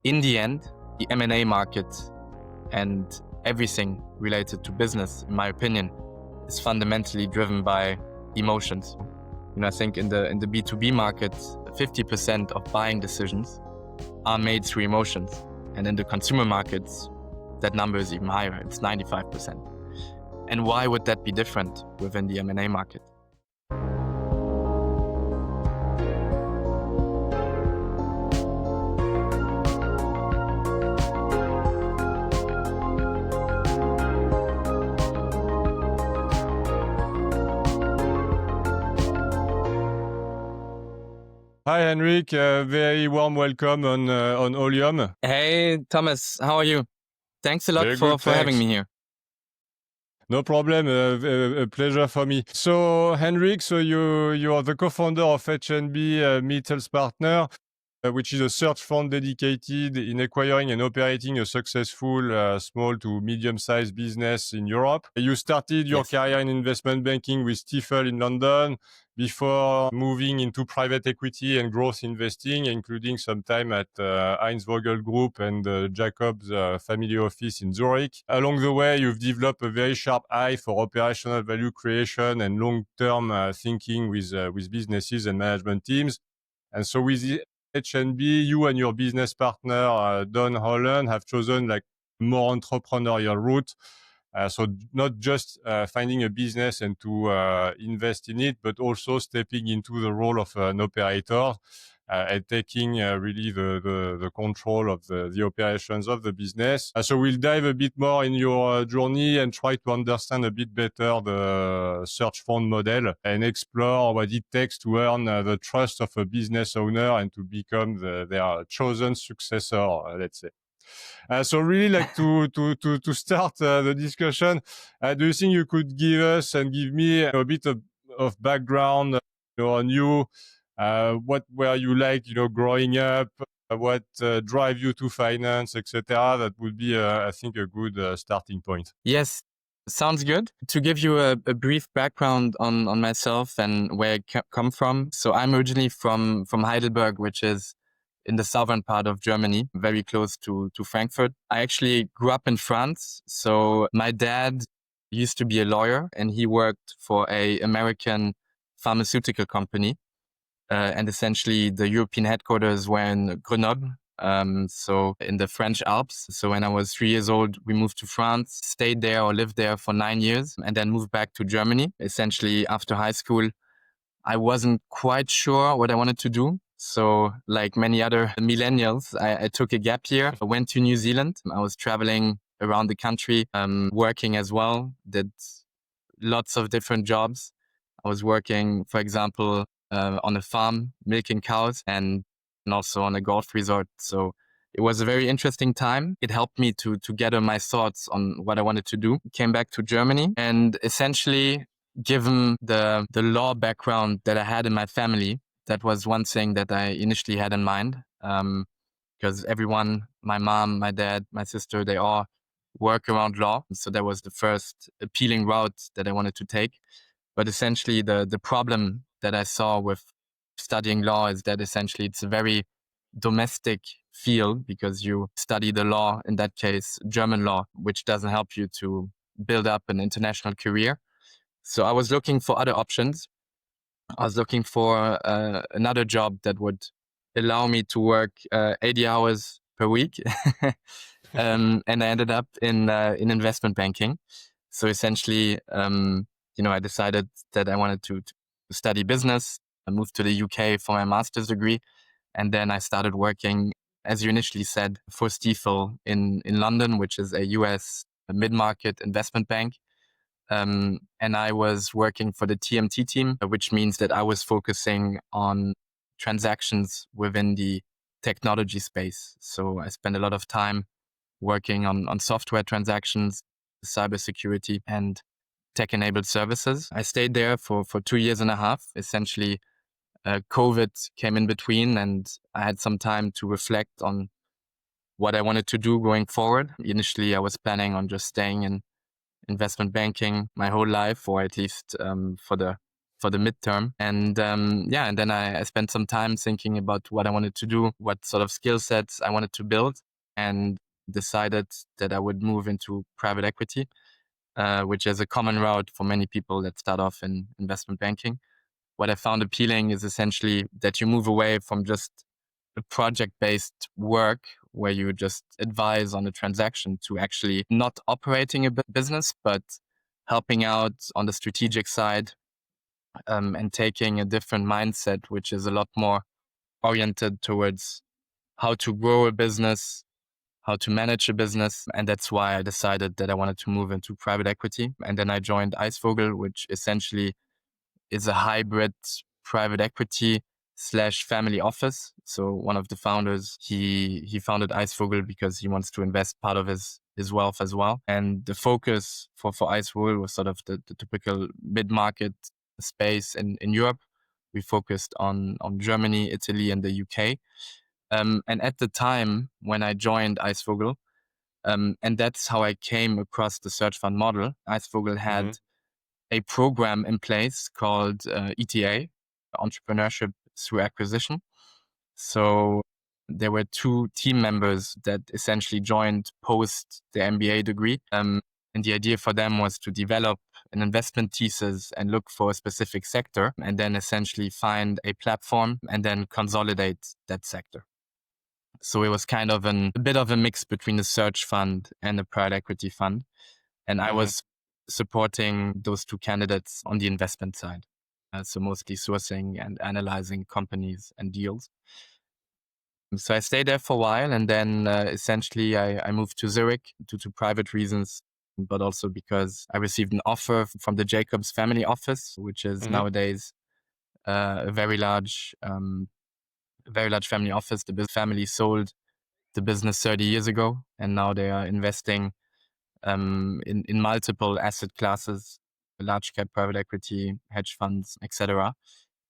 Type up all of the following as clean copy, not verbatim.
In the end, the M&A market and everything related to business, in my opinion, is fundamentally driven by emotions. I think in the B2B market, 50% of buying decisions are made through emotions. And in the consumer markets, that number is even higher. It's 95%. And why would that be different within the M&A market? Hi, Henrik. Very warm welcome on Aulium. Hey, Thomas, how are you? Thanks a lot Very for good, having thanks. me here. No problem. A pleasure for me. So, Henrik, you are the co-founder of H&B Mittelstandspartner, which is a search fund dedicated in acquiring and operating a successful small to medium-sized business in Europe. You started your career in investment banking with Stifel in London before moving into private equity and growth investing, including some time at Heinz Vogel Group and Jacobs family office in Zurich. Along the way, you've developed a very sharp eye for operational value creation and long-term thinking with businesses and management teams. And so with the H&B, you and your business partner, Don Holland, have chosen like more entrepreneurial route. So not just finding a business and to invest in it, but also stepping into the role of an operator and taking really the control of the operations of the business. So we'll dive a bit more in your journey and try to understand a bit better the search fund model and explore what it takes to earn the trust of a business owner and to become their chosen successor, let's say. So really like to start the discussion, do you think you could give us and give me a bit of background on you? What were you like, growing up? What drive you to finance, etc.? That would be, I think, a good starting point. Yes, sounds good. To give you a brief background on myself and where I come from. So I'm originally from Heidelberg, which is in the southern part of Germany, very close to Frankfurt. I actually grew up in France. So my dad used to be a lawyer and he worked for an American pharmaceutical company. And essentially the European headquarters were in Grenoble, so in the French Alps. So when I was 3 years old, we moved to France, stayed there or lived there for 9 years, and then moved back to Germany. Essentially after high school, I wasn't quite sure what I wanted to do. So like many other millennials, I took a gap year. I went to New Zealand. I was traveling around the country, working as well, did lots of different jobs. I was working, for example, on a farm, milking cows, and also on a golf resort. So it was a very interesting time. It helped me to gather my thoughts on what I wanted to do. Came back to Germany, and essentially, given the law background that I had in my family, that was one thing that I initially had in mind. Because everyone, my mom, my dad, my sister, they all work around law. So that was the first appealing route that I wanted to take. But essentially, the problem that I saw with studying law is that essentially it's a very domestic field because you study the law, in that case, German law, which doesn't help you to build up an international career. So I was looking for other options. I was looking for another job that would allow me to work 80 hours per week. And I ended up in investment banking. So essentially, I decided that I wanted to study business. I moved to the UK for my master's degree. And then I started working, as you initially said, for Stifel in London, which is a US mid-market investment bank. And I was working for the TMT team, which means that I was focusing on transactions within the technology space. So I spent a lot of time working on software transactions, cybersecurity, and tech-enabled services. I stayed there for 2 years and a half. Essentially, COVID came in between and I had some time to reflect on what I wanted to do going forward. Initially, I was planning on just staying in investment banking my whole life, or at least for the for the midterm. And and then I spent some time thinking about what I wanted to do, what sort of skill sets I wanted to build, and decided that I would move into private equity, which is a common route for many people that start off in investment banking. What I found appealing is essentially that you move away from just a project-based work where you just advise on a transaction to actually not operating a business, but helping out on the strategic side, and taking a different mindset, which is a lot more oriented towards how to grow a business, how to manage a business. And that's why I decided that I wanted to move into private equity. And then I joined Eisvogel, which essentially is a hybrid private equity slash family office. So one of the founders, he founded Eisvogel because he wants to invest part of his wealth as well. And the focus for Eisvogel was sort of the typical mid-market space in Europe. We focused on Germany, Italy, and the UK. And at the time when I joined Eisvogel, and that's how I came across the search fund model, Eisvogel had a program in place called ETA, Entrepreneurship Through Acquisition. So there were 2 team members that essentially joined post their MBA degree. And the idea for them was to develop an investment thesis and look for a specific sector, and then essentially find a platform and then consolidate that sector. So it was kind of a bit of a mix between a search fund and a private equity fund. And I was supporting those 2 candidates on the investment side. So mostly sourcing and analyzing companies and deals. So I stayed there for a while, and then essentially I moved to Zurich due to private reasons, but also because I received an offer from the Jacobs family office, which is nowadays a very large family office. The family sold the business 30 years ago, and now they are investing in multiple asset classes, large cap private equity, hedge funds, etc.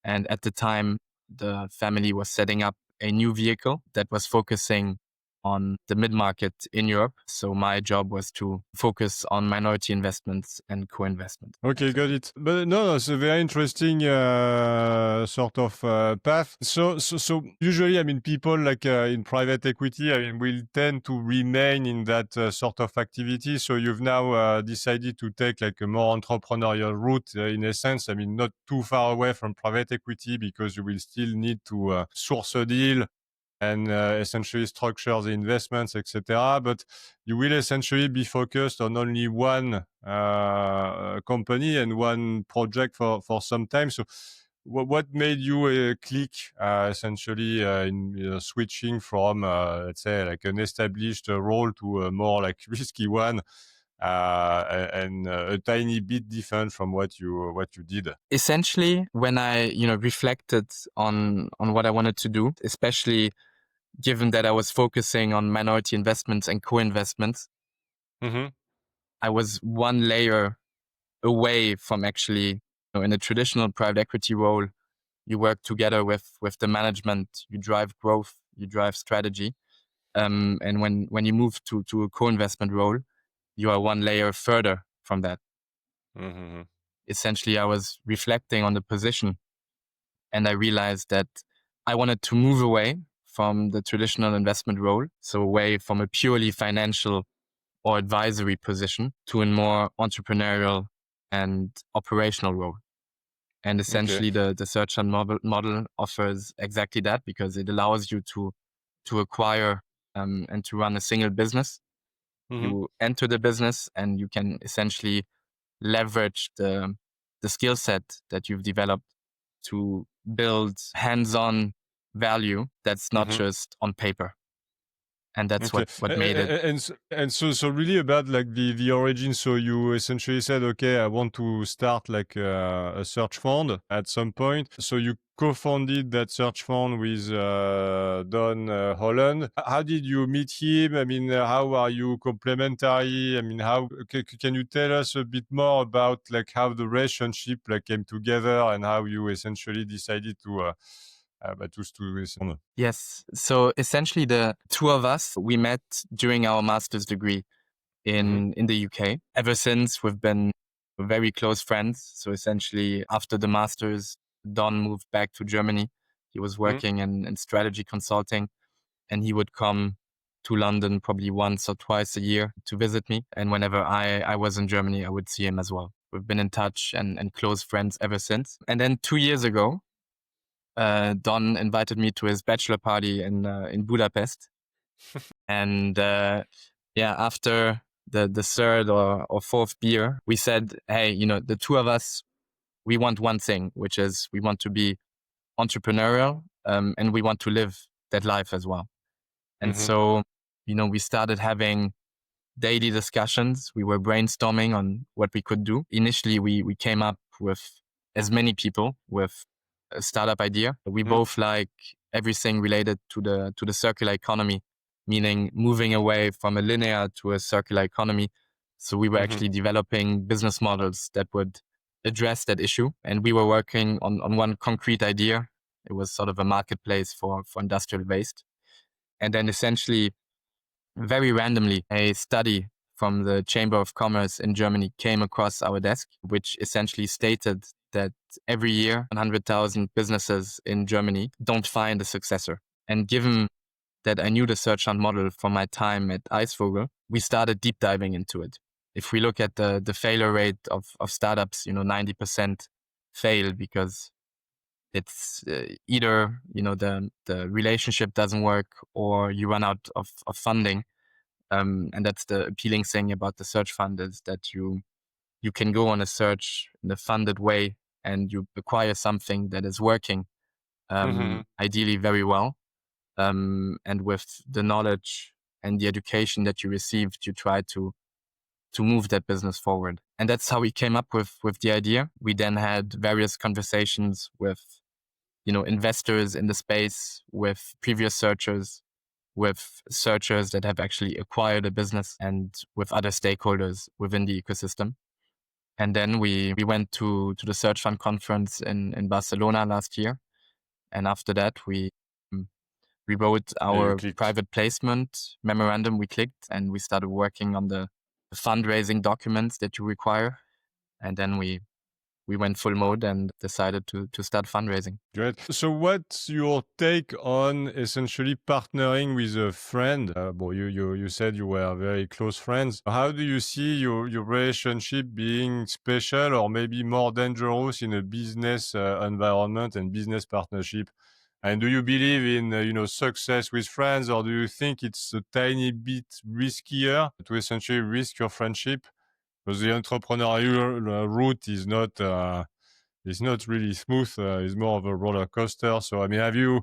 And at the time, the family was setting up a new vehicle that was focusing on the mid-market in Europe. So my job was to focus on minority investments and co-investment. Okay, got it. But no, it's a very interesting sort of path. So usually, I mean, people like in private equity, I mean, will tend to remain in that sort of activity. So you've now decided to take like a more entrepreneurial route in a sense. I mean, not too far away from private equity because you will still need to source a deal and essentially structure the investments, etc. But you will essentially be focused on only one company and one project for some time. So what made you click essentially in switching from, let's say, like an established role to a more like risky one? And a tiny bit different from what you did. Essentially, when I reflected on what I wanted to do, especially given that I was focusing on minority investments and co-investments, I was one layer away from actually, in a traditional private equity role, you work together with the management, you drive growth, you drive strategy. And when you move to a co-investment role, you are one layer further from that. Essentially, I was reflecting on the position, and I realized that I wanted to move away from the traditional investment role, so away from a purely financial or advisory position to a more entrepreneurial and operational role. And essentially, the search fund model offers exactly that, because it allows you to acquire and to run a single business. You enter the business and you can essentially leverage the skill set that you've developed to build hands-on value that's not just on paper. And that's what made it. And so really about like the origin. So you essentially said, okay, I want to start like a search fund at some point. So you co-founded that search fund with Don Holland. How did you meet him? I mean, how are you complementary? I mean, how can you tell us a bit more about like how the relationship like came together and how you essentially decided to Yes. So essentially, the 2 of us, we met during our master's degree in the UK. Ever since, we've been very close friends. So essentially, after the masters, Don moved back to Germany. He was working in strategy consulting, and he would come to London probably once or twice a year to visit me. And whenever I was in Germany, I would see him as well. We've been in touch and close friends ever since. And then 2 years ago, Don invited me to his bachelor party in Budapest. And after the third or fourth beer, we said, hey, the two of us, we want one thing, which is we want to be entrepreneurial, and we want to live that life as well. And so, we started having daily discussions. We were brainstorming on what we could do. Initially, we came up with as many people with a startup idea. We both like everything related to the circular economy, meaning moving away from a linear to a circular economy. So we were actually developing business models that would address that issue. And we were working on one concrete idea. It was sort of a marketplace for industrial waste. And then essentially, very randomly, a study from the Chamber of Commerce in Germany came across our desk, which essentially stated that every year 100,000 businesses in Germany don't find a successor. And given that I knew the search hunt model from my time at Eisvogel, we started deep diving into it. If we look at the failure rate of startups, 90% fail because it's either, the relationship doesn't work or you run out of funding. And that's the appealing thing about the search fund, is that you can go on a search in a funded way and you acquire something that is working, ideally very well. And with the knowledge and the education that you received, you try to move that business forward. And that's how we came up with the idea. We then had various conversations with, investors in the space, with previous searchers, with searchers that have actually acquired a business, and with other stakeholders within the ecosystem. And then we went to the Search Fund conference in Barcelona last year. And after that, we wrote our private placement memorandum. We clicked and we started working on the fundraising documents that you require. And then we went full mode and decided to start fundraising. Great. So what's your take on essentially partnering with a friend? You said you were very close friends. How do you see your relationship being special or maybe more dangerous in a business environment and business partnership? And do you believe in success with friends, or do you think it's a tiny bit riskier to essentially risk your friendship? Because the entrepreneurial route is not really smooth. It's more of a roller coaster. So, I mean, have you,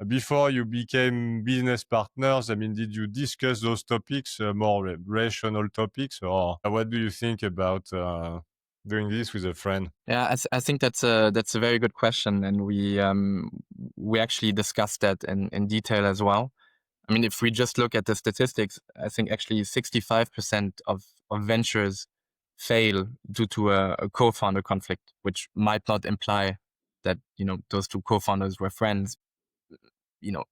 before you became business partners, I mean, did you discuss those topics, more rational topics, or what do you think about doing this with a friend? Yeah, I think that's a very good question, and we actually discussed that in detail as well. I mean, if we just look at the statistics, I think actually 65% of ventures fail due to a co-founder conflict, which might not imply that, those two co-founders were friends.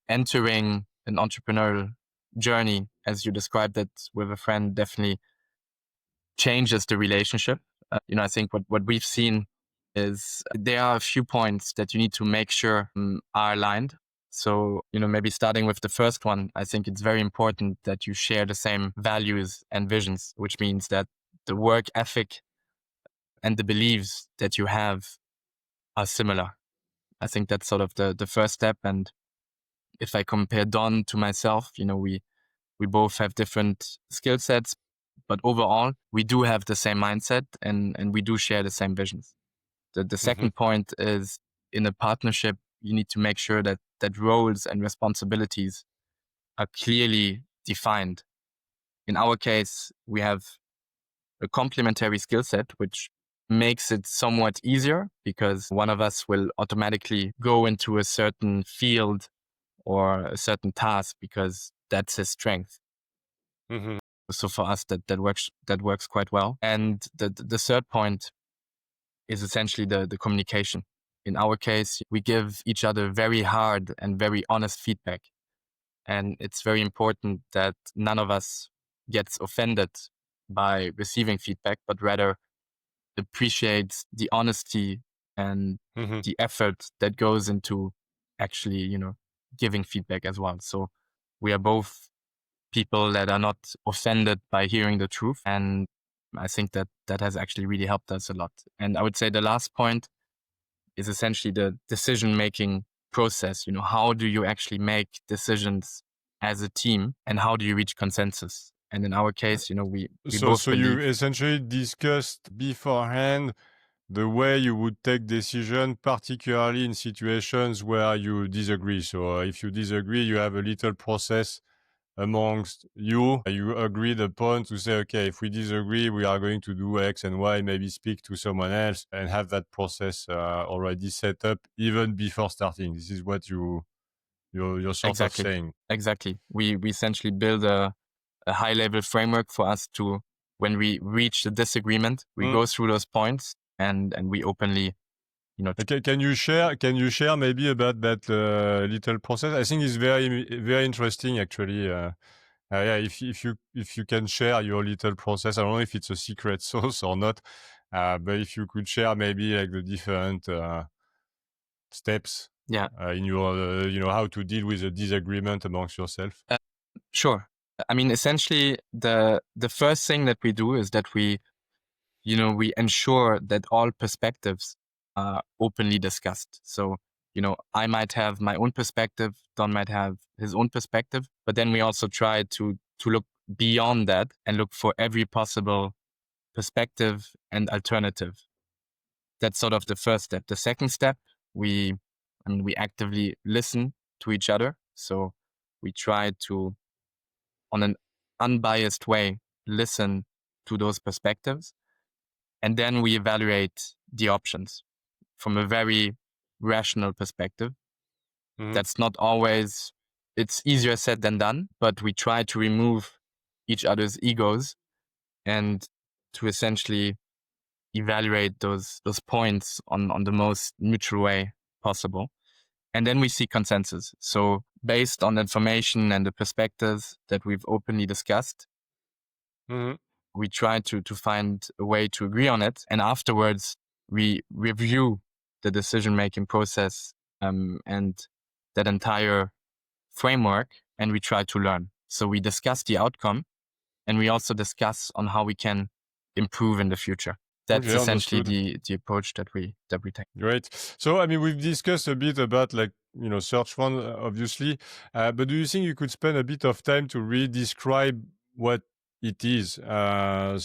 Entering an entrepreneurial journey, as you described it, with a friend definitely changes the relationship. I think what we've seen is there are a few points that you need to make sure are aligned. So, maybe starting with the first one, I think it's very important that you share the same values and visions, which means that the work ethic and the beliefs that you have are similar. I think that's sort of the first step. And if I compare Don to myself, we both have different skill sets, but overall, we do have the same mindset and we do share the same visions. The second point is, in a partnership, you need to make sure that roles and responsibilities are clearly defined. In our case, we have a complementary skill set, which makes it somewhat easier because one of us will automatically go into a certain field or a certain task because that's his strength. So for us, that works quite well. And the third point is essentially the communication. In our case, we give each other very hard and very honest feedback. And it's very important that none of us gets offended by receiving feedback, but rather appreciates the honesty and Mm-hmm. the effort that goes into actually, giving feedback as well. So we are both people that are not offended by hearing the truth. And I think that has actually really helped us a lot. And I would say the last point is essentially the decision-making process. How do you actually make decisions as a team, and how do you reach consensus? And in our case, we both So you believe. essentially discussed beforehand the way you would take decision, particularly in situations where you disagree. So if you disagree, you have a little process amongst you. You agreed upon to say, okay, if we disagree, we are going to do X and Y, maybe speak to someone else and have that process already set up even before starting. This is what you're sort of Exactly. saying. Exactly. We essentially build a high level framework for us to, when we reach the disagreement, we Mm. go through those points and we openly, Okay, can you share maybe about that little process? I think it's very interesting actually. Yeah, if you can share your little process, I don't know if it's a secret sauce or not, but if you could share maybe like the different steps yeah, in your how to deal with a disagreement amongst yourself. sure. I mean, essentially the first thing that we do is that we ensure that all perspectives are openly discussed. So, I might have my own perspective, Don might have his own perspective, but then we also try to look beyond that and look for every possible perspective and alternative. That's sort of the first step. The second step, we actively listen to each other. So we try to, on an unbiased way, listen to those perspectives. And then we evaluate the options from a very rational perspective. Hmm. That's not always, it's easier said than done, but we try to remove each other's egos and to essentially evaluate those points on the most neutral way possible. And then we seek consensus. So based on the information and the perspectives that we've openly discussed, Hmm. we try to find a way to agree on it. And afterwards, we review the decision-making process and that entire framework, and we try to learn. So we discuss the outcome, and we also discuss on how we can improve in the future. That's Okay, essentially understood. the approach that we take. Great. So, I mean, we've discussed a bit about like, search fund, obviously, but do you think you could spend a bit of time to really describe what it is? From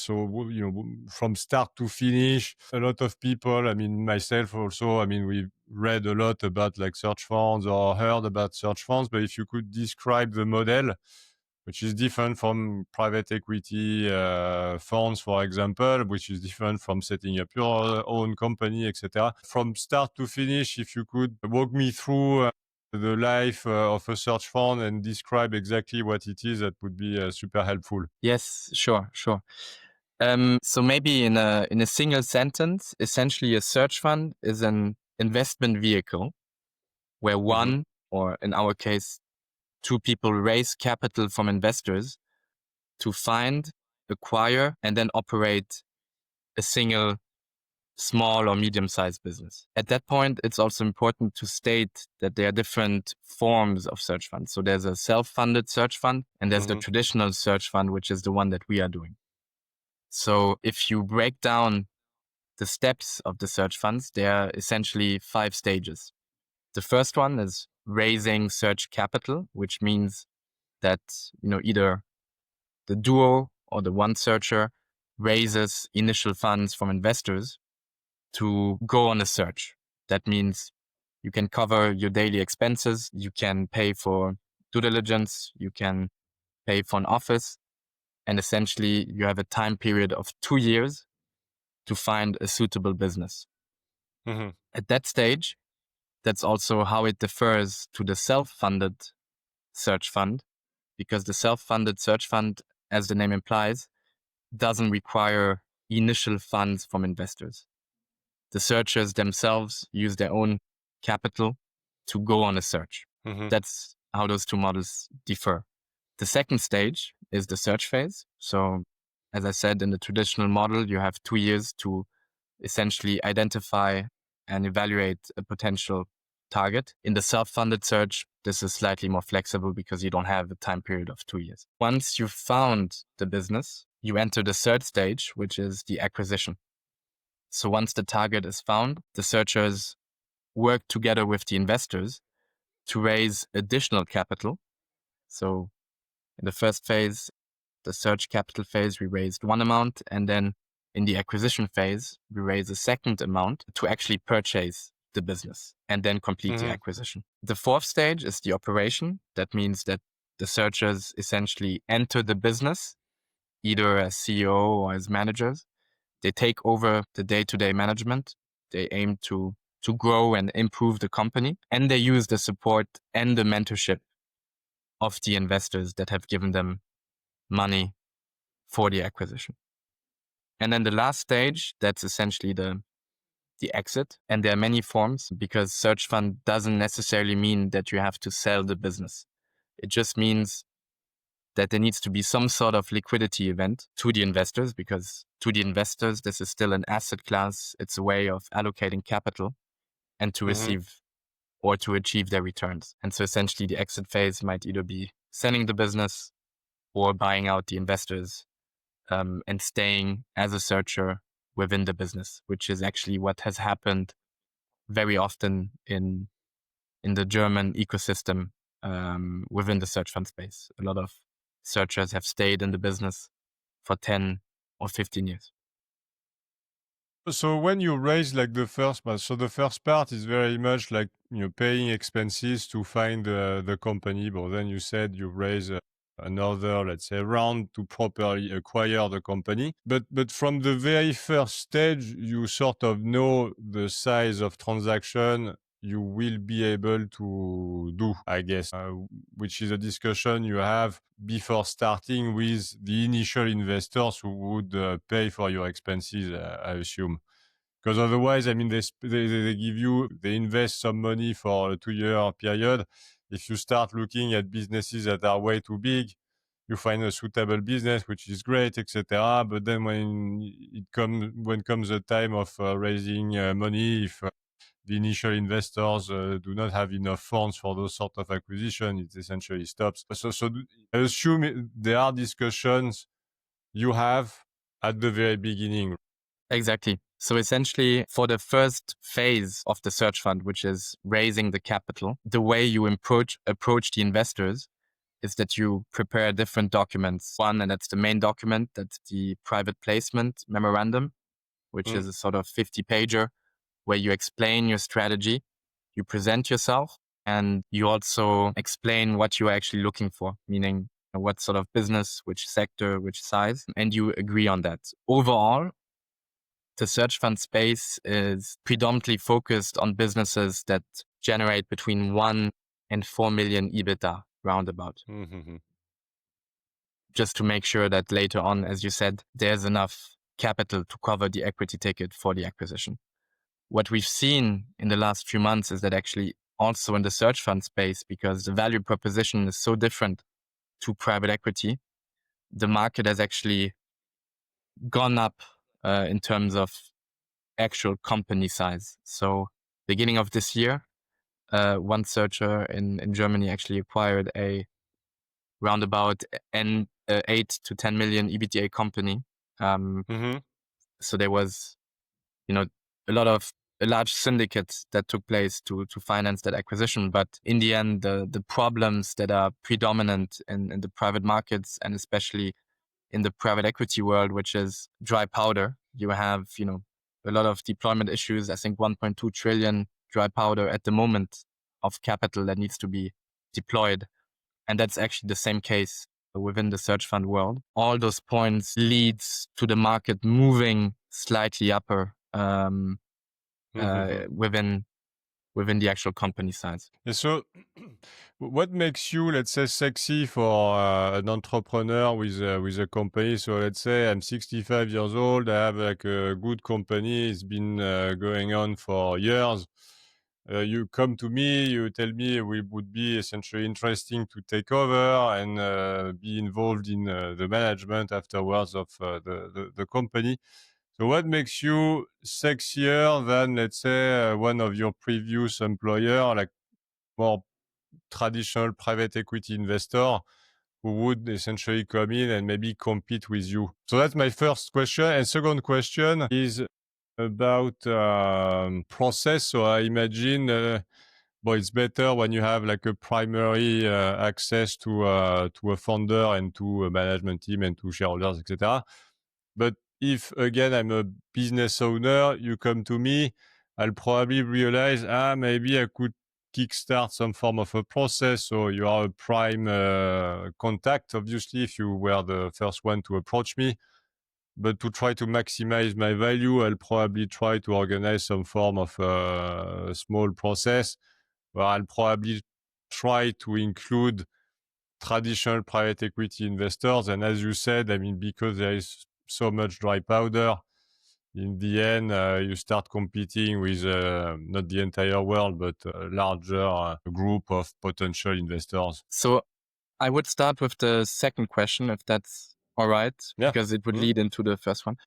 start to finish, a lot of people, I mean, myself also, I mean, we've read a lot about like search funds or heard about search funds, but if you could describe the model, which is different from private equity funds, for example, which is different from setting up your own company, etc. From start to finish, if you could walk me through the life of a search fund and describe exactly what it is, that would be super helpful. Yes, sure, sure. So maybe in a single sentence, essentially a search fund is an investment vehicle where Hmm. one, or in our case, two people raise capital from investors to find, acquire, and then operate a single small or medium-sized business. At that point, it's also important to state that there are different forms of search funds. So there's a self-funded search fund, and there's the Hmm. traditional search fund, which is the one that we are doing. So if you break down the steps of the search funds, there are essentially 5 stages. The first one is raising search capital, which means that, either the duo or the one searcher raises initial funds from investors to go on a search. That means you can cover your daily expenses, you can pay for due diligence, you can pay for an office, and essentially you have a time period of 2 years to find a suitable business. Hmm. At that stage, that's also how it differs to the self-funded search fund, because the self-funded search fund, as the name implies, doesn't require initial funds from investors. The searchers themselves use their own capital to go on a search. Hmm. That's how those two models differ. The second stage is the search phase. So, as I said, in the traditional model, you have 2 years to essentially identify and evaluate a potential target. In the self-funded search, this is slightly more flexible because you don't have a time period of 2 years. Once you've found the business, you enter the third stage, which is the acquisition. So once the target is found, the searchers work together with the investors to raise additional capital. So in the first phase, the search capital phase, we raised one amount, and then in the acquisition phase, we raise a second amount to actually purchase the business and then complete the acquisition. The fourth stage is the operation. That means that the searchers essentially enter the business, either as CEO or as managers. They take over the day-to-day management. They aim to grow and improve the company, and they use the support and the mentorship of the investors that have given them money for the acquisition. And then the last stage, that's essentially the exit. And there are many forms, because search fund doesn't necessarily mean that you have to sell the business. It just means that there needs to be some sort of liquidity event to the investors, because to the investors, this is still an asset class. It's a way of allocating capital and to receive or to achieve their returns. And so essentially the exit phase might either be selling the business or buying out the investors, and staying as a searcher within the business, which is actually what has happened very often in the German ecosystem, within the search fund space. A lot of searchers have stayed in the business for 10 or 15 years. So when you raise like the first part, so the first part is very much like, paying expenses to find the company, but then you said you raise another, let's say, round to properly acquire the company. But from the very first stage, you sort of know the size of transaction you will be able to do, I guess, which is a discussion you have before starting with the initial investors who would pay for your expenses, I assume. Because otherwise, I mean, they give you, they invest some money for a 2-year period. If you start looking at businesses that are way too big, you find a suitable business, which is great, etc. But then when comes the time of raising money, if the initial investors do not have enough funds for those sort of acquisition, it essentially stops. So I assume there are discussions you have at the very beginning. Exactly. So essentially, for the first phase of the search fund, which is raising the capital, the way you approach the investors is that you prepare different documents. One, and that's the main document, that's the private placement memorandum, which is a sort of 50-pager where you explain your strategy, you present yourself, and you also explain what you're actually looking for, meaning what sort of business, which sector, which size, and you agree on that. Overall, the search fund space is predominantly focused on businesses that generate between 1 and 4 million EBITDA roundabout. Just to make sure that later on, as you said, there's enough capital to cover the equity ticket for the acquisition. What we've seen in the last few months is that actually also in the search fund space, because the value proposition is so different to private equity, the market has actually gone up in terms of actual company size. So beginning of this year, one searcher in Germany actually acquired a roundabout 8 to 10 million EBITDA company. So there was, a large syndicate that took place to finance that acquisition. But in the end, the problems that are predominant in the private markets, and especially in the private equity world, which is dry powder, you have, a lot of deployment issues. I think 1.2 trillion dry powder at the moment of capital that needs to be deployed. And that's actually the same case within the search fund world. All those points leads to the market moving slightly upper within the actual company size. And so what makes you, let's say, sexy for an entrepreneur with a company? So let's say I'm 65 years old, I have like a good company, it's been going on for years. You come to me, you tell me it would be essentially interesting to take over and be involved in the management afterwards of the company. So what makes you sexier than, let's say, one of your previous employer, like more traditional private equity investor who would essentially come in and maybe compete with you? So that's my first question. And second question is about process. So I imagine, but it's better when you have like a primary access to a founder and to a management team and to shareholders, etc. But if again I'm a business owner, you come to me, I'll probably realize, maybe I could kickstart some form of a process. So you are a prime contact, obviously, if you were the first one to approach me. But to try to maximize my value, I'll probably try to organize some form of small process where I'll probably try to include traditional private equity investors. And as you said, I mean, because there is so much dry powder, in the end, you start competing with not the entire world, but a larger group of potential investors. So I would start with the second question, if that's all right, Yeah. because it would lead into the first one.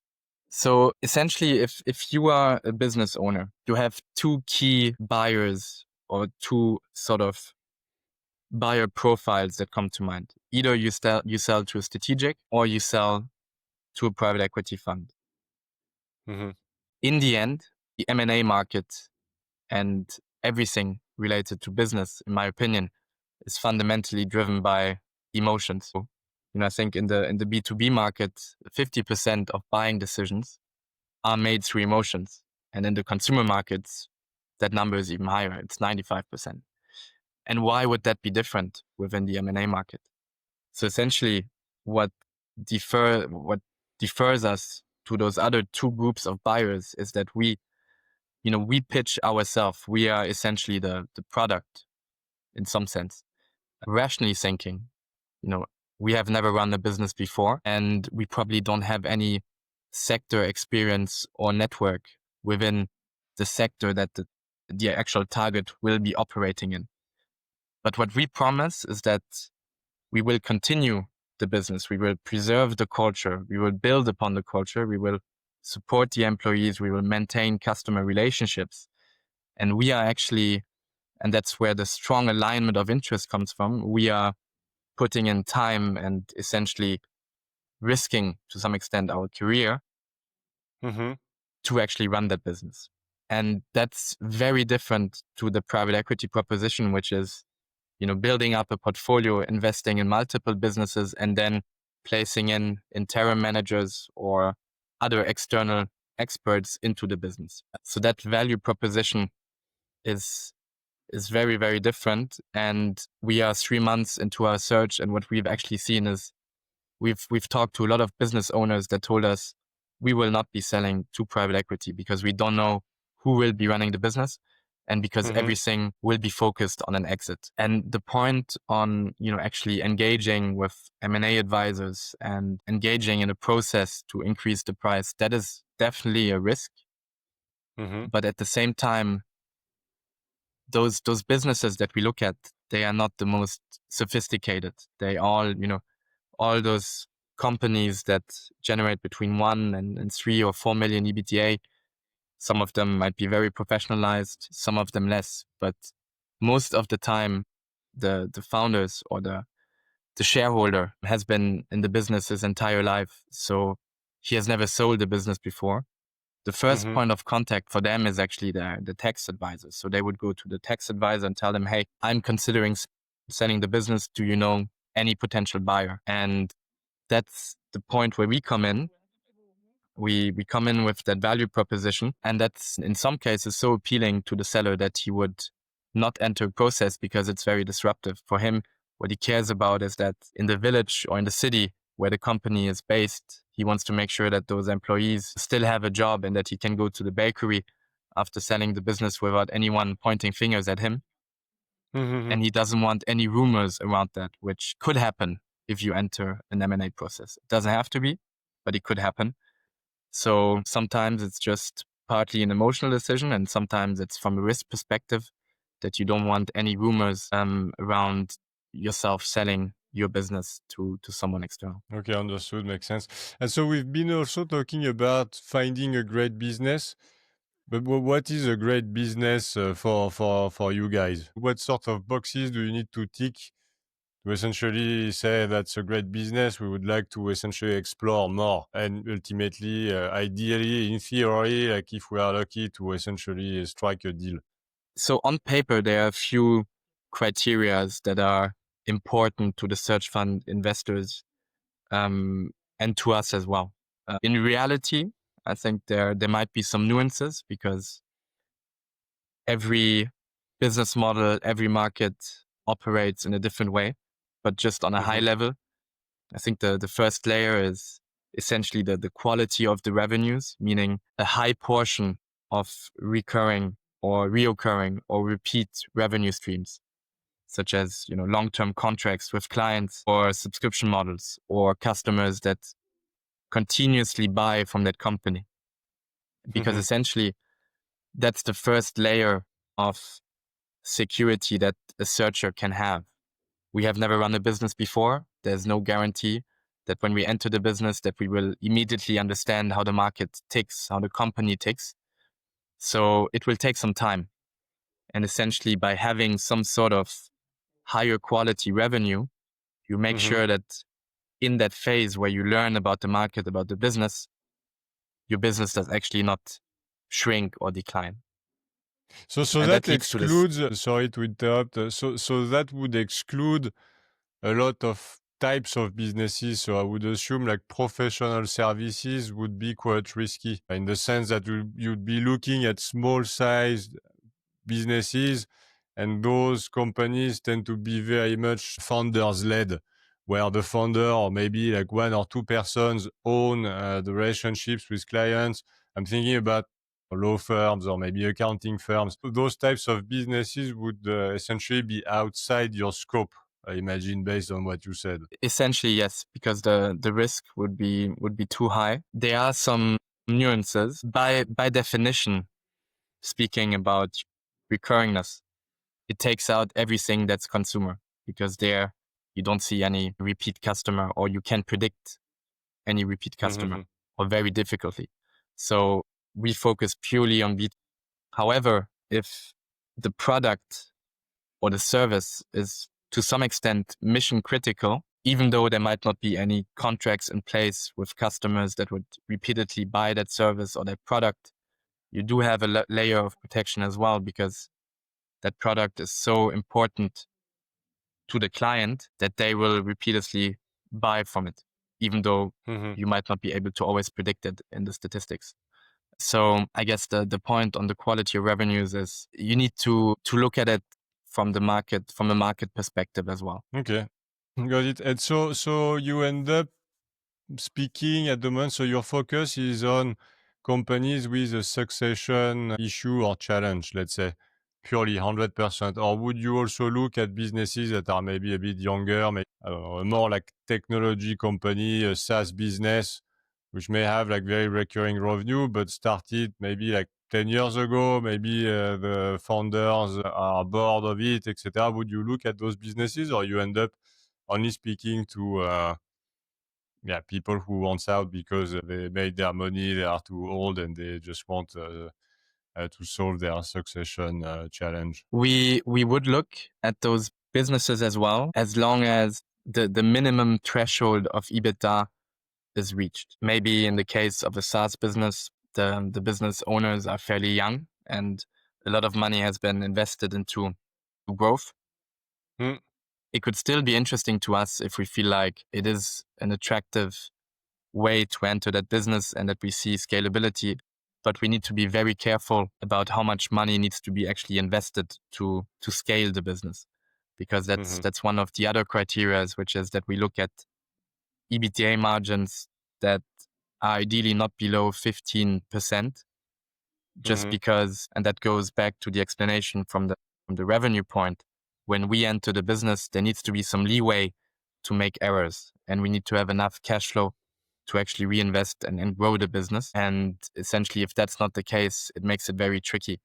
So essentially, if you are a business owner, you have two key buyers or two sort of buyer profiles that come to mind. Either you sell to a strategic or you sell to a private equity fund. Mm-hmm. In the end, the M&A market and everything related to business, in my opinion, is fundamentally driven by emotions. So, I think in the B2B market, 50% of buying decisions are made through emotions. And in the consumer markets, that number is even higher. It's 95%. And why would that be different within the M&A market? So essentially, what differs us to those other two groups of buyers is that we pitch ourselves. We are essentially the product in some sense. Rationally thinking, we have never run a business before, and we probably don't have any sector experience or network within the sector that the actual target will be operating in. But what we promise is that we will continue the business. We will preserve the culture. We will build upon the culture. We will support the employees. We will maintain customer relationships. And we are actually, and that's where the strong alignment of interest comes from, we are putting in time and essentially risking to some extent our career Mm-hmm. to actually run that business. And that's very different to the private equity proposition, which is, building up a portfolio, investing in multiple businesses, and then placing in interim managers or other external experts into the business. So that value proposition is very, very different. And we are 3 months into our search, and what we've actually seen is we've talked to a lot of business owners that told us we will not be selling to private equity because we don't know who will be running the business and because Mm-hmm. everything will be focused on an exit. And the point on, actually engaging with M&A advisors and engaging in a process to increase the price, that is definitely a risk. Mm-hmm. But at the same time, those businesses that we look at, they are not the most sophisticated. They all those companies that generate between 1 and 3 or 4 million EBITDA, some of them might be very professionalized, some of them less. But most of the time, the founders or the shareholder has been in the business his entire life. So he has never sold a business before. The first Mm-hmm. point of contact for them is actually the tax advisor. So they would go to the tax advisor and tell them, hey, I'm considering selling the business. Do you know any potential buyer? And that's the point where we come in. We come in with that value proposition, and that's in some cases so appealing to the seller that he would not enter a process because it's very disruptive for him. What he cares about is that in the village or in the city where the company is based, he wants to make sure that those employees still have a job and that he can go to the bakery after selling the business without anyone pointing fingers at him. Mm-hmm. And he doesn't want any rumors around that, which could happen if you enter an M&A process. It doesn't have to be, but it could happen. So sometimes it's just partly an emotional decision, and sometimes it's from a risk perspective that you don't want any rumors around yourself selling your business to someone external. Okay, understood. Makes sense. And so we've been also talking about finding a great business, but what is a great business for you guys? What sort of boxes do you need to tick to essentially say that's a great business? We would like to essentially explore more, and ultimately, ideally, in theory, like if we are lucky to essentially strike a deal. So on paper, there are a few criterias that are important to the search fund investors, and to us as well. In reality, I think there might be some nuances because every business model, every market operates in a different way. But just on a high Mm-hmm. level, I think the first layer is essentially the quality of the revenues, meaning a high portion of recurring or reoccurring or repeat revenue streams, such as, long-term contracts with clients or subscription models or customers that continuously buy from that company. Because Mm-hmm. essentially that's the first layer of security that a searcher can have. We have never run a business before. There's no guarantee that when we enter the business that we will immediately understand how the market ticks, how the company ticks. So it will take some time. And essentially by having some sort of higher quality revenue, you make Mm-hmm. sure that in that phase where you learn about the market, about the business, your business does actually not shrink or decline. So And that that leads to this. excludes, sorry to interrupt, so that would exclude a lot of types of businesses. So I would assume like professional services would be quite risky in the sense that you'd be looking at small sized businesses, and those companies tend to be very much founders led, where the founder or maybe like one or two persons own the relationships with clients. I'm thinking about law firms or maybe accounting firms. Those types of businesses would essentially be outside your scope, I imagine, based on what you said. Essentially, yes, because the risk would be too high. There are some nuances. By definition, speaking about recurringness, it takes out everything that's consumer, because there you don't see any repeat customer, or you can predict any repeat customer, Mm-hmm. or very difficultly. So we focus purely on B2B. However, if the product or the service is to some extent mission critical, even though there might not be any contracts in place with customers that would repeatedly buy that service or that product, you do have a layer of protection as well, because that product is so important to the client that they will repeatedly buy from it, even though Mm-hmm. you might not be able to always predict it in the statistics. So I guess the point on the quality of revenues is you need to look at it from a market perspective as well. Okay, got it. And so you end up speaking at the moment, so your focus is on companies with a succession issue or challenge, let's say, purely 100%. Or would you also look at businesses that are maybe a bit younger, maybe more like technology company, a SaaS business, which may have like very recurring revenue, but started maybe like 10 years ago, maybe the founders are bored of it, etc. Would you look at those businesses, or you end up only speaking to people who wants out because they made their money, they are too old, and they just want to solve their succession challenge? We would look at those businesses as well, as long as the minimum threshold of EBITDA is reached. Maybe in the case of a SaaS business, the business owners are fairly young and a lot of money has been invested into growth. Mm, It could still be interesting to us if we feel like it is an attractive way to enter that business and that we see scalability. But we need to be very careful about how much money needs to be actually invested to scale the business, because mhm, that's one of the other criteria, which is that we look at EBITDA margins that are ideally not below 15%, just mhm, because, and that goes back to the explanation from the revenue point. When we enter the business, there needs to be some leeway to make errors, and we need to have enough cash flow to actually reinvest and grow the business. And essentially, if that's not the case, it makes it very tricky.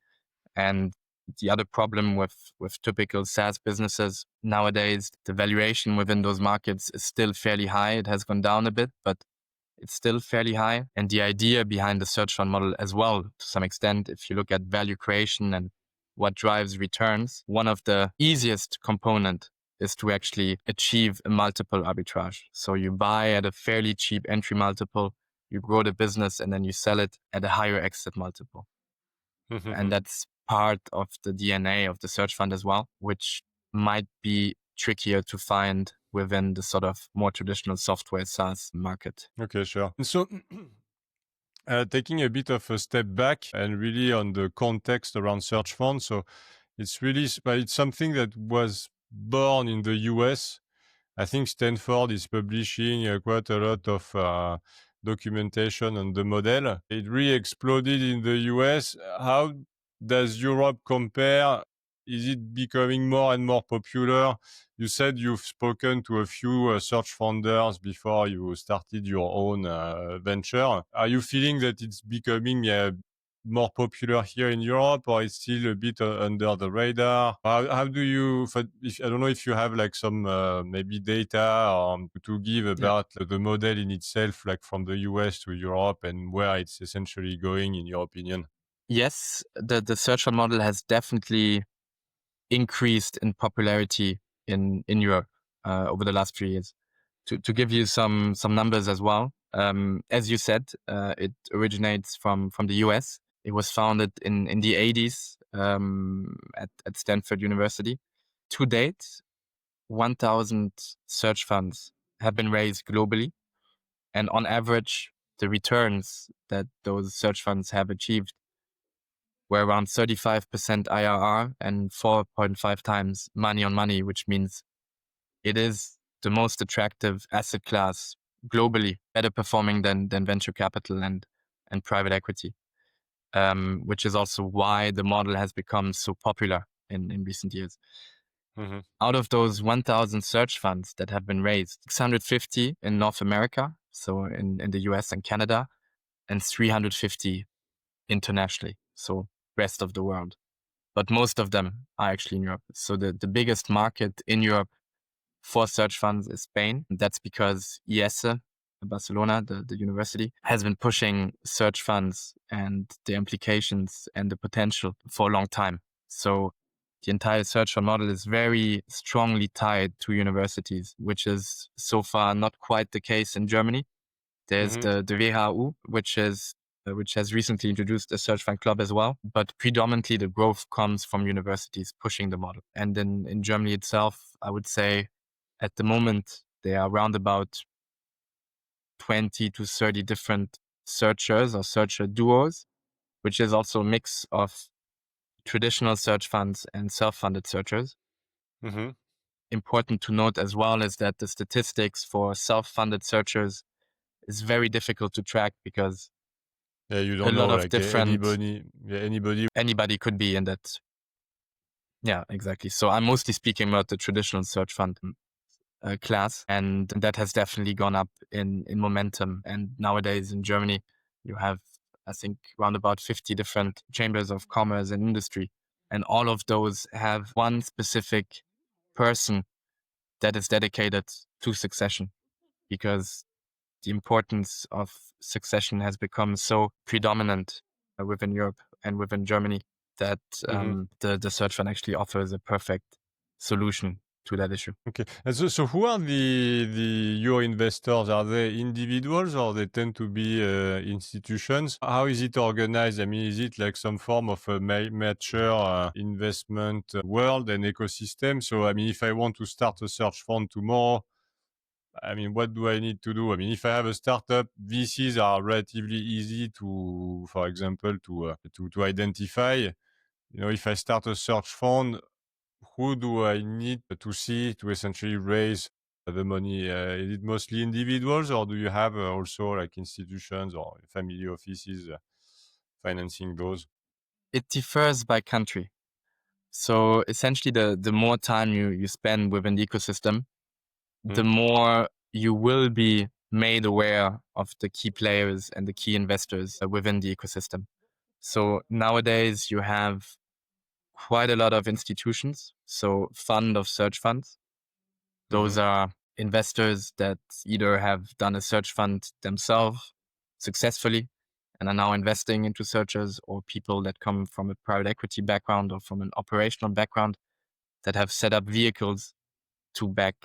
And The other problem with typical SaaS businesses nowadays, the valuation within those markets is still fairly high. It has gone down a bit, but it's still fairly high. And the idea behind the search fund model as well, to some extent, if you look at value creation and what drives returns, one of the easiest component is to actually achieve a multiple arbitrage. So you buy at a fairly cheap entry multiple, you grow the business, and then you sell it at a higher exit multiple. And that's part of the DNA of the search fund as well, which might be trickier to find within the sort of more traditional software SaaS market. Okay, sure. So taking a bit of a step back and really on the context around search funds. So it's something that was born in the US. I think Stanford is publishing quite a lot of documentation on the model. It really exploded in the US. How does Europe compare? Is it becoming more and more popular? You said you've spoken to a few search founders before you started your own venture. Are you feeling that it's becoming more popular here in Europe, or it's still a bit under the radar? How do you, I don't know if you have like some maybe data to give about the model in itself, like from the US to Europe and where it's essentially going, in your opinion? Yes, the search fund model has definitely increased in popularity in Europe over the last few years. To give you some numbers as well, as you said, it originates from the US. It was founded in the 80s at Stanford University. To date, 1,000 search funds have been raised globally. And on average, the returns that those search funds have achieved were around 35% IRR and 4.5 times money on money, which means it is the most attractive asset class globally, better performing than venture capital and private equity, which is also why the model has become so popular in recent years. Mm-hmm. Out of those 1,000 search funds that have been raised, 650 in North America, so in the US and Canada, and 350 internationally, so rest of the world. But most of them are actually in Europe. So the biggest market in Europe for search funds is Spain. That's because IESE, Barcelona, the university, has been pushing search funds and the implications and the potential for a long time. So the entire search fund model is very strongly tied to universities, which is so far not quite the case in Germany. There's the WHU, which has recently introduced a search fund club as well. But predominantly the growth comes from universities pushing the model. And in Germany itself, I would say at the moment, there are around about 20 to 30 different searchers or searcher duos, which is also a mix of traditional search funds and self-funded searchers. Mm-hmm. Important to note as well is that the statistics for self-funded searchers is very difficult to track because You a don't know, lot of like different anybody could be in that. Yeah, exactly. So I'm mostly speaking about the traditional search fund class, and that has definitely gone up in momentum. And nowadays in Germany, you have, I think, around about 50 different chambers of commerce and industry, and all of those have one specific person that is dedicated to succession, because the importance of succession has become so predominant within Europe and within Germany that the search fund actually offers a perfect solution to that issue. Okay. And so who are your investors? Are they individuals or they tend to be institutions? How is it organized? I mean, is it like some form of a mature investment world and ecosystem? So, I mean, if I want to start a search fund tomorrow, I mean, what do I need to do? I mean, if I have a startup, VCs are relatively easy to, for example, to identify. You know, if I start a search fund, who do I need to see to essentially raise the money? Is it mostly individuals, or do you have also like institutions or family offices financing those? It differs by country. So essentially, the more time you spend within the ecosystem, the Mm. more you will be made aware of the key players and the key investors within the ecosystem. So nowadays you have quite a lot of institutions. So fund of search funds. Those are investors that either have done a search fund themselves successfully and are now investing into searchers, or people that come from a private equity background or from an operational background that have set up vehicles to back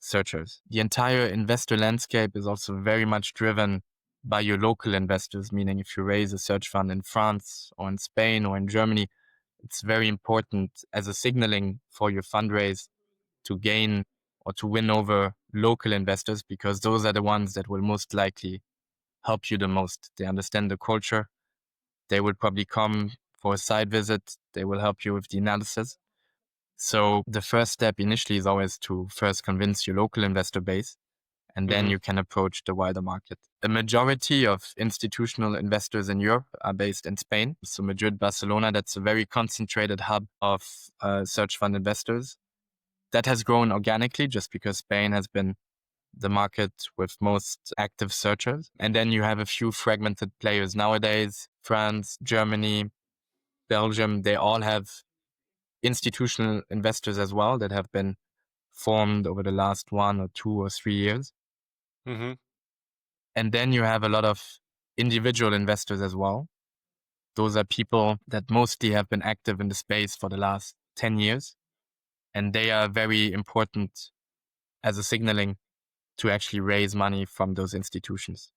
searchers. The entire investor landscape is also very much driven by your local investors, meaning if you raise a search fund in France or in Spain or in Germany, it's very important as a signaling for your fundraise to gain or to win over local investors, because those are the ones that will most likely help you the most. They understand the culture. They will probably come for a site visit. They will help you with the analysis. So the first step initially is always to first convince your local investor base, and then you can approach the wider market. A majority of institutional investors in Europe are based in Spain. So Madrid, Barcelona, that's a very concentrated hub of search fund investors. That has grown organically just because Spain has been the market with most active searchers. And then you have a few fragmented players nowadays. France, Germany, Belgium, they all have institutional investors as well that have been formed over the last 1 or 2 or 3 years. And then you have a lot of individual investors as well. Those are people that mostly have been active in the space for the last 10 years. And they are very important as a signaling to actually raise money from those institutions.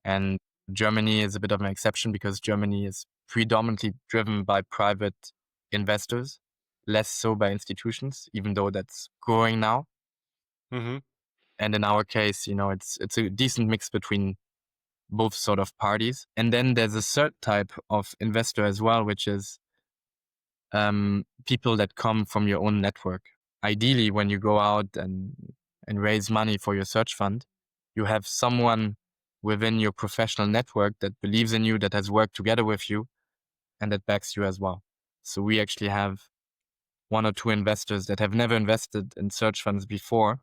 And Germany is a bit of an exception because Germany is predominantly driven by private investors, less so by institutions, even though that's growing now. And in our case, it's a decent mix between both sort of parties. And then there's a third type of investor as well, which is people that come from your own network. Ideally, when you go out and raise money for your search fund, you have someone within your professional network that believes in you, that has worked together with you, and that backs you as well. So we actually have 1 or 2 investors that have never invested in search funds before.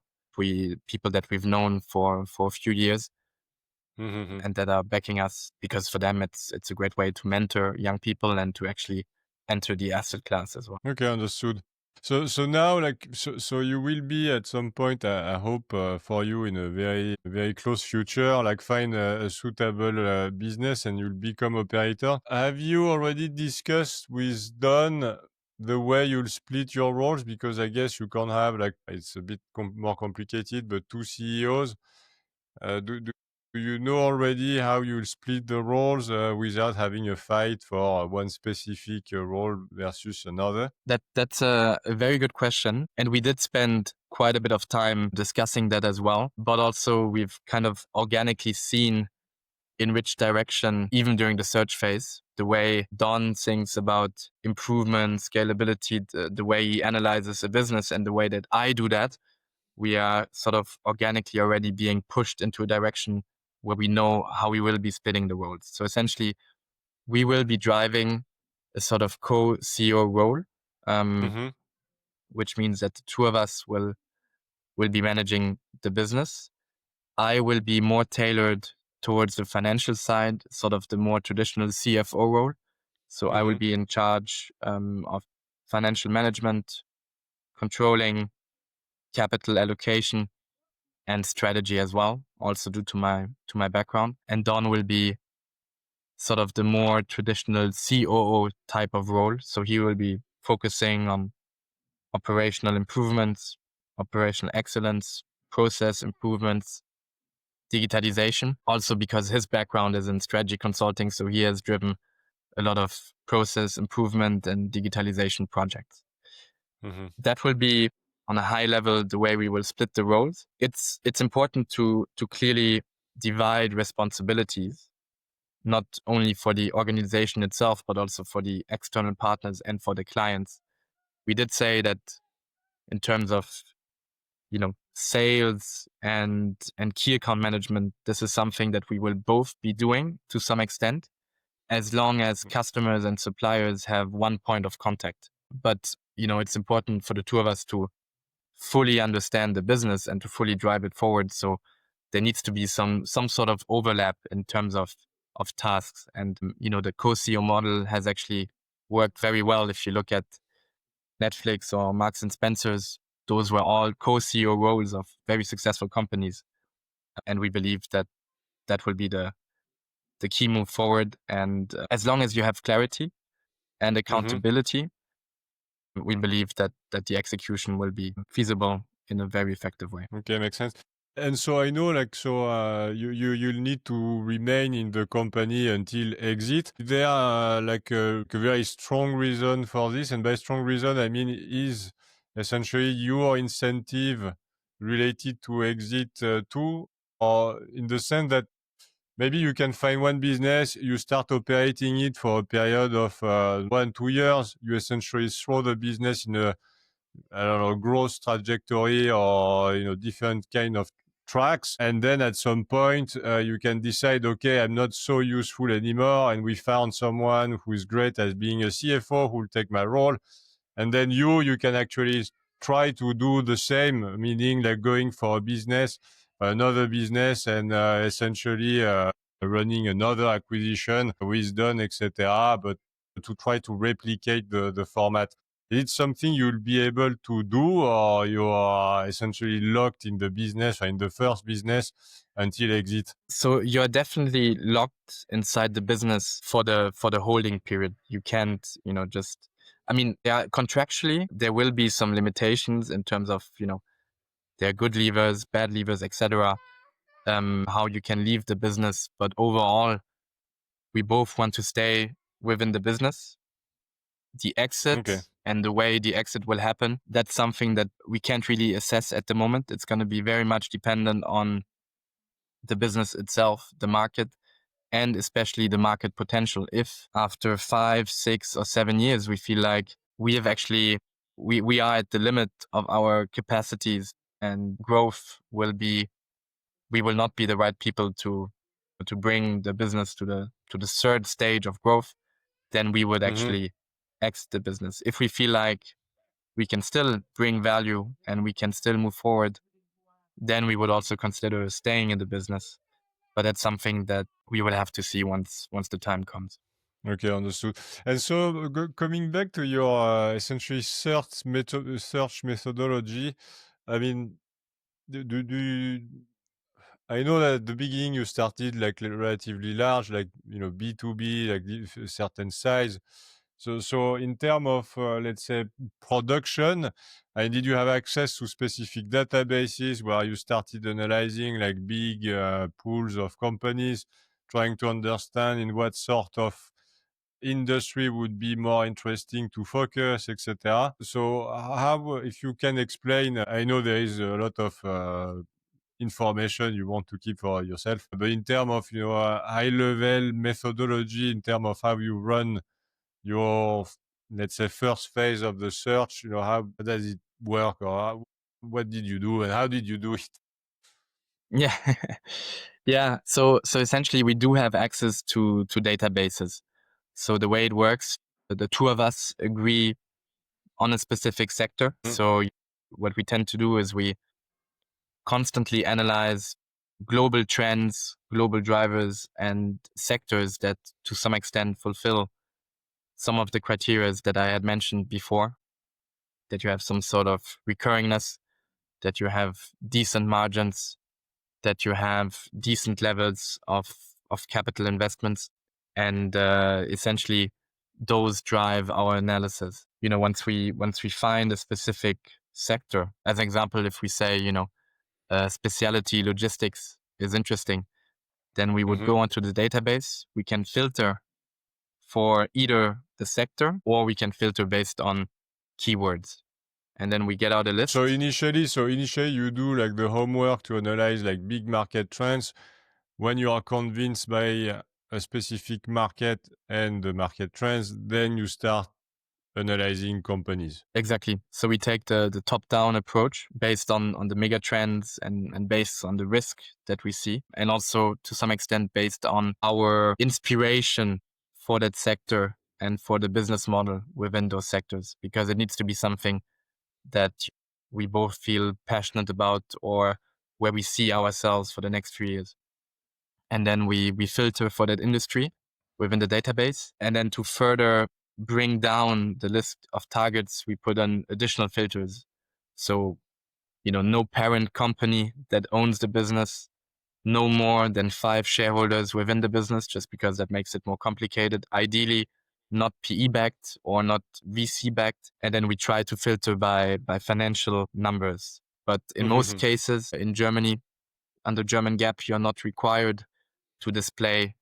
People that we've known for a few years, and that are backing us because for them it's a great way to mentor young people and to actually enter the asset class as well. Okay, understood. So now, so you will be at some point, I hope for you in a very, very close future, find a suitable business and you'll become operator. Have you already discussed with Don the way you'll split your roles? Because I guess you can't have it's a bit more complicated, but 2 CEOs. Do you know already how you'll split the roles without having a fight for one specific role versus another? That's a very good question. And we did spend quite a bit of time discussing that as well. But also we've kind of organically seen in which direction, even during the search phase, the way Don thinks about improvement, scalability, the way he analyzes a business, and the way that I do that, we are sort of organically already being pushed into a direction where we know how we will be splitting the roles. So essentially, we will be driving a sort of co-CEO role, which means that the two of us will be managing the business. I will be more tailored towards the financial side, sort of the more traditional CFO role. So I will be in charge of financial management, controlling, capital allocation, and strategy as well, also due to my background. And Don will be sort of the more traditional COO type of role. So he will be focusing on operational improvements, operational excellence, process improvements, digitalization. Also because his background is in strategy consulting, so he has driven a lot of process improvement and digitalization projects. That will be on a high level the way we will split the roles. It's important to clearly divide responsibilities, not only for the organization itself, but also for the external partners and for the clients. We did say that in terms of, sales and key account management, this is something that we will both be doing to some extent, as long as customers and suppliers have one point of contact. But, it's important for the two of us to fully understand the business and to fully drive it forward. So there needs to be some sort of overlap in terms of tasks. And, the co-CEO model has actually worked very well. If you look at Netflix or Marks and Spencer's, those were all co-CEO roles of very successful companies. And we believe that that will be the key move forward. And as long as you have clarity and accountability, we believe that the execution will be feasible in a very effective way. Okay, makes sense. And so I know, you'll need to remain in the company until exit. Is there a very strong reason for this? And by strong reason, I mean is essentially your incentive related to exit too, or in the sense that maybe you can find one business, you start operating it for a period of 1-2 years, you essentially throw the business in a growth trajectory or, different kind of tracks. And then at some point, you can decide, okay, I'm not so useful anymore. And we found someone who is great as being a CFO who will take my role. And then you can actually try to do the same, meaning like going for a business, another business, and essentially running another acquisition with Don, etc. But to try to replicate the format. Is it something you'll be able to do, or you are essentially locked in the business or in the first business until exit? So you're definitely locked inside the business for the holding period. You can't, just, I mean, yeah, contractually, there will be some limitations in terms of, there are good levers, bad levers, etc. How you can leave the business. But overall, we both want to stay within the business. The exit Okay. and the way the exit will happen, that's something that we can't really assess at the moment. It's going to be very much dependent on the business itself, the market, and especially the market potential. If after 5, 6, or 7 years, we feel like we have actually, we are at the limit of our capacities and growth will be, we will not be the right people to bring the business to the third stage of growth, then we would actually exit the business. If we feel like we can still bring value and we can still move forward, then we would also consider staying in the business. But that's something that we will have to see once the time comes. Okay, understood. And so coming back to your essentially search methodology, I mean, do you, I know that at the beginning you started like relatively large, like, B2B, like certain size. So in terms of, let's say, production, and did you have access to specific databases where you started analyzing like big pools of companies, trying to understand in what sort of industry would be more interesting to focus, etc. So how, if you can explain, I know there is a lot of information you want to keep for yourself, but in terms of, high level methodology, in terms of how you run your, let's say, first phase of the search, how does it work, or what did you do and how did you do it? Yeah. Yeah. So essentially we do have access to databases. So the way it works, the two of us agree on a specific sector. So what we tend to do is we constantly analyze global trends, global drivers, and sectors that to some extent fulfill some of the criteria that I had mentioned before, that you have some sort of recurringness, that you have decent margins, that you have decent levels of capital investments. And essentially, those drive our analysis. Once we find a specific sector, as an example, if we say, specialty logistics is interesting, then we would go onto the database. We can filter for either the sector or we can filter based on keywords. And then we get out a list. So initially you do like the homework to analyze like big market trends. When you are convinced by a specific market and the market trends, then you start analyzing companies. Exactly. So we take the top-down approach based on the mega trends and based on the risk that we see, and also to some extent based on our inspiration for that sector and for the business model within those sectors, because it needs to be something that we both feel passionate about or where we see ourselves for the next 3 years. And then we filter for that industry within the database. And then to further bring down the list of targets, we put on additional filters. So, no parent company that owns the business, no more than 5 shareholders within the business, just because that makes it more complicated. Ideally, not PE backed or not VC backed. And then we try to filter by financial numbers. But in most cases in Germany, under German GAAP, you're not required to display,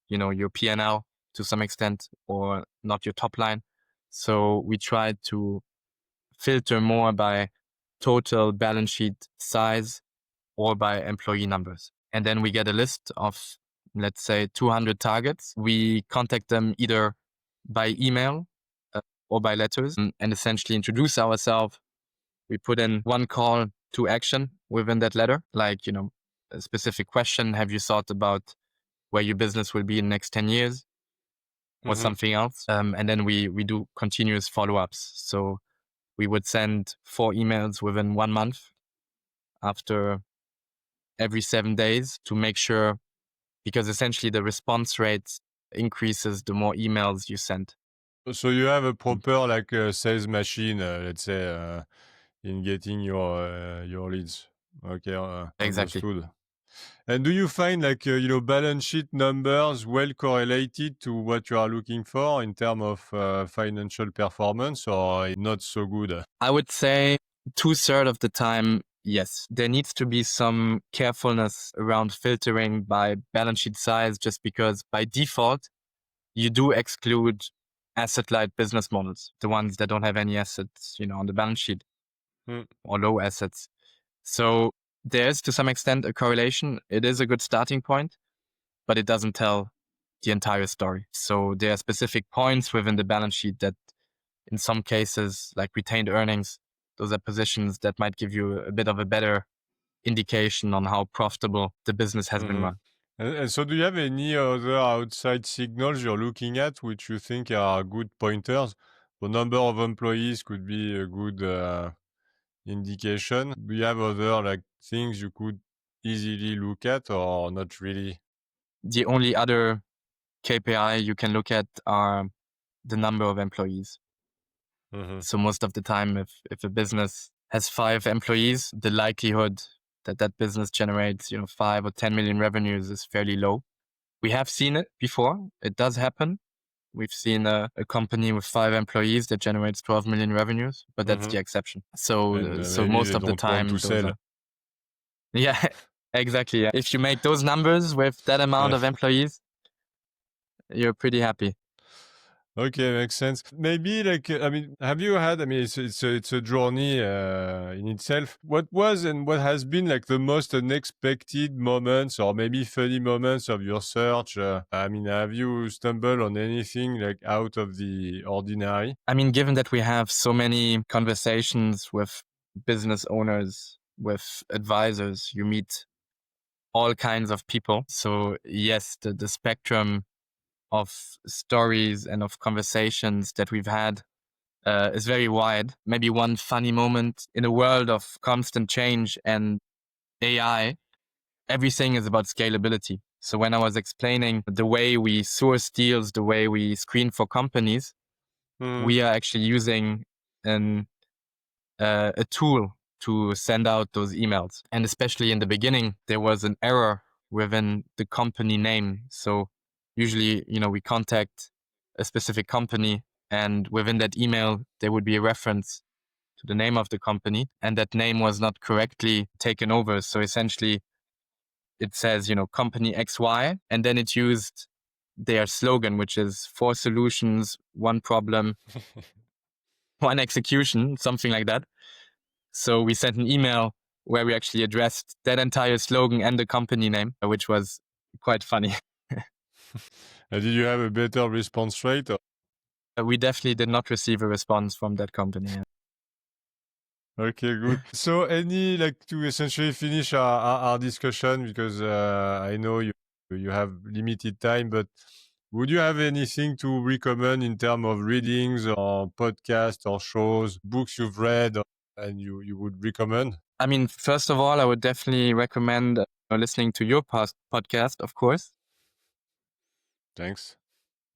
your P&L to some extent, or not your top line. So we try to filter more by total balance sheet size or by employee numbers. And then we get a list of, let's say, 200 targets. We contact them either by email or by letters and essentially introduce ourselves. We put in one call to action within that letter, like, a specific question. Have you thought about where your business will be in the next 10 years or something else? And then we do continuous follow-ups. So we would send 4 emails within 1 month after every 7 days to make sure, because essentially the response rate increases the more emails you send. So you have a proper sales machine, let's say, in getting your leads. Okay, Exactly. understood. And do you find balance sheet numbers well correlated to what you are looking for in terms of financial performance, or not so good? I would say 2/3 of the time, yes. There needs to be some carefulness around filtering by balance sheet size, just because by default, you do exclude asset-light business models, the ones that don't have any assets, on the balance sheet or low assets. So there is to some extent a correlation. It is a good starting point, but it doesn't tell the entire story. So there are specific points within the balance sheet that in some cases, like retained earnings, those are positions that might give you a bit of a better indication on how profitable the business has been run. And so do you have any other outside signals you're looking at which you think are good pointers? The number of employees could be a good indication. Do you have other things you could easily look at, or not really? The only other KPI you can look at are the number of employees. So most of the time, if a business has 5 employees, the likelihood that that business generates, 5 or 10 million revenues is fairly low. We have seen it before. It does happen. We've seen a company with 5 employees that generates 12 million revenues, but that's the exception. So Maybe most they of the don't want time, to sell. yeah, exactly. Yeah. If you make those numbers with that amount of employees, you're pretty happy. Okay, makes sense. Maybe have you had? I mean, it's a journey in itself. What was and what has been the most unexpected moments, or maybe funny moments of your search? I mean, have you stumbled on anything out of the ordinary? I mean, given that we have so many conversations with business owners, with advisors, you meet all kinds of people. So yes, the spectrum of stories and of conversations that we've had is very wide. Maybe one funny moment: in a world of constant change and AI, everything is about scalability. So when I was explaining the way we source deals, the way we screen for companies, we are actually using a tool to send out those emails. And especially in the beginning, there was an error within the company name. So usually, we contact a specific company, and within that email, there would be a reference to the name of the company, and that name was not correctly taken over. So essentially, it says, company XY, and then it used their slogan, which is 4 solutions, 1 problem, 1 execution, something like that. So we sent an email where we actually addressed that entire slogan and the company name, which was quite funny. Did you have a better response rate? We definitely did not receive a response from that company. Okay, good. So to essentially finish our discussion, because I know you have limited time, but would you have anything to recommend in terms of readings or podcasts or shows, books you've read and you would recommend? I mean, first of all, I would definitely recommend listening to your podcast, of course. Thanks.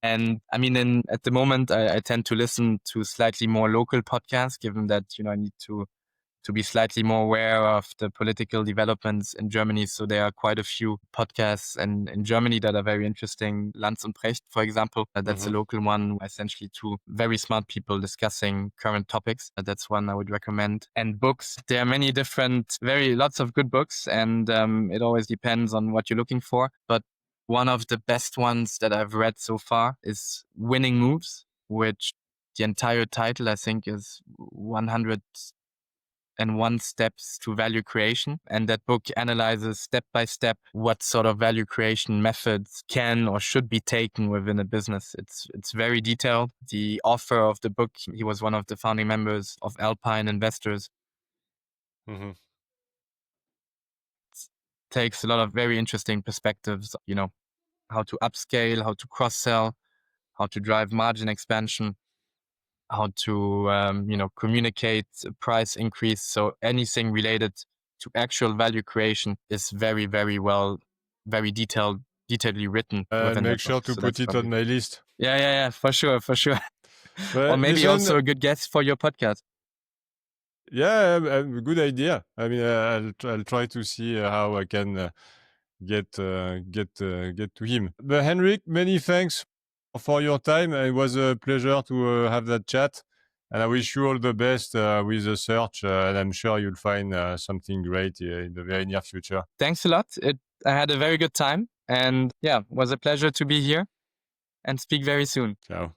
And I mean, at the moment, I tend to listen to slightly more local podcasts, given that, I need to be slightly more aware of the political developments in Germany. So there are quite a few podcasts in Germany that are very interesting. Lanz und Precht, for example, that's a local one, essentially two very smart people discussing current topics. That's one I would recommend. And books, there are many different, lots of good books, and it always depends on what you're looking for. But one of the best ones that I've read so far is Winning Moves, which the entire title, I think, is 101 Steps to Value Creation. And that book analyzes step by step what sort of value creation methods can or should be taken within a business. It's very detailed. The author of the book, he was one of the founding members of Alpine Investors. Takes a lot of very interesting perspectives, how to upscale, how to cross-sell, how to drive margin expansion, how to communicate a price increase. So anything related to actual value creation is very, very well, very detailedly written I'll within make that sure book. to So put that's it on probably, my list. yeah, for sure. Or But maybe listen, also a good guest for your podcast. yeah, good idea. I mean, I'll try to see how I can get to him. But Henrik, many thanks for your time. It was a pleasure to have that chat, and I wish you all the best with the search. And I'm sure you'll find something great in the very near future. Thanks a lot. I had a very good time, and yeah, it was a pleasure to be here and speak very soon. Ciao.